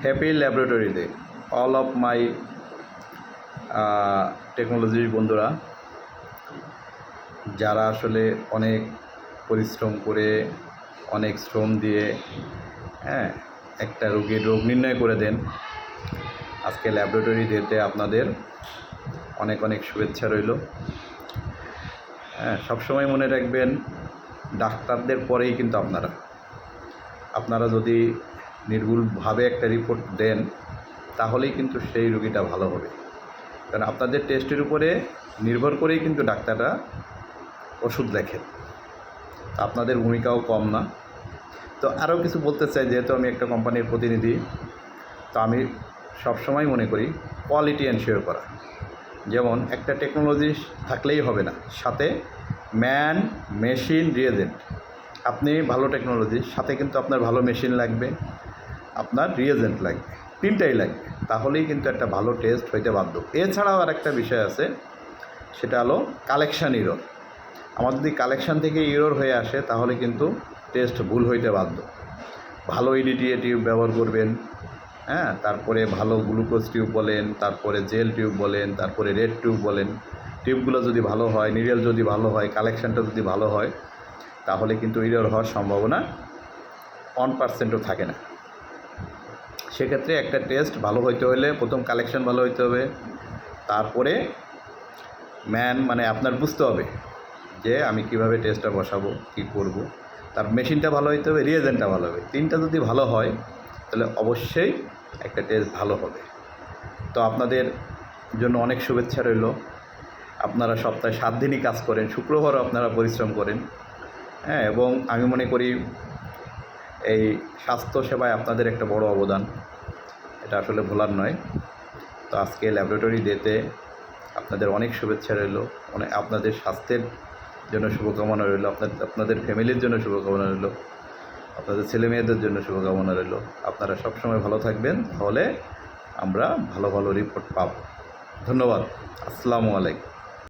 Happy laboratory day all of my টেকনোলজির বন্ধুরা, যারা আসলে অনেক পরিশ্রম করে অনেক শ্রম দিয়ে একটা রোগীর রোগ নির্ণয় করে দেন। আজকে ল্যাবরেটরি ডেতে আপনাদের অনেক অনেক শুভেচ্ছা রইল। সবসময় মনে রাখবেন, ডাক্তারদের পরেই কিন্তু আপনারা যদি নির্ভুলভাবে একটা রিপোর্ট দেন তাহলেই কিন্তু সেই রোগীটা ভালো হবে। কারণ আপনাদের টেস্টের উপরে নির্ভর করেই কিন্তু ডাক্তাররা ওষুধ লেখেন। আপনাদের ভূমিকাও কম না। তো আরও কিছু বলতে চাই, যেহেতু আমি একটা কোম্পানির প্রতিনিধি, তো আমি সবসময় মনে করি কোয়ালিটি এনশিওর করা। যেমন একটা টেকনোলজি থাকলেই হবে না, সাথে ম্যান, মেশিন, রিয়েজেন্ট। আপনি ভালো টেকনোলজি, সাথে কিন্তু আপনার ভালো মেশিন লাগবে, আপনার রিয়েজেন্ট লাগবে, তিনটাই লাগবে। তাহলেই কিন্তু একটা ভালো টেস্ট হইতে বাধ্য। এছাড়াও আর একটা বিষয় আছে, সেটা হলো কালেকশান ইরর। আমার যদি কালেকশান থেকে ইরর হয়ে আসে তাহলে কিন্তু টেস্ট ভুল হইতে বাধ্য। ভালো ইডিটিএ টিউব ব্যবহার করবেন, তারপরে ভালো গ্লুকোজ টিউব বলেন, তারপরে জেল টিউব বলেন, তারপরে রেড টিউব বলেন। টিউবগুলো যদি ভালো হয়, নিডেল যদি ভালো হয়, কালেকশানটা যদি ভালো হয়, তাহলে কিন্তু ইরর হওয়ার সম্ভাবনা 1%ও থাকে না। সেক্ষেত্রে একটা টেস্ট ভালো হইতে হলে প্রথম কালেকশান ভালো হইতে হবে, তারপরে মানে আপনার বুঝতে হবে যে আমি কিভাবে টেস্টটা বসাবো, কি করব। তার মেশিনটা ভালো হইতে হবে, রিয়েজেন্টটা ভালো হবে। তিনটা যদি ভালো হয় তাহলে অবশ্যই একটা টেস্ট ভালো হবে। তো আপনাদের জন্য অনেক শুভেচ্ছা রইল। আপনারা সপ্তাহে 7 দিনই কাজ করেন, শুক্রবারও আপনারা পরিশ্রম করেন, এবং আমি মনে করি এই স্বাস্থ্যসেবায় আপনাদের একটা বড় অবদান, এটা আসলে ভোলার নয়। তো আজকে ল্যাবরেটরি ডেতে আপনাদের অনেক শুভেচ্ছা রইল, আপনাদের স্বাস্থ্যের জন্য শুভকামনা রইল, আপনাদের ফ্যামিলির জন্য শুভকামনা রইল, আপনাদের ছেলেমেয়েদের জন্য শুভকামনা রইল। আপনারা সবসময় ভালো থাকবেন, তাহলে আমরা ভালো ভালো রিপোর্ট পাব। ধন্যবাদ। আসসালামু আলাইকুম।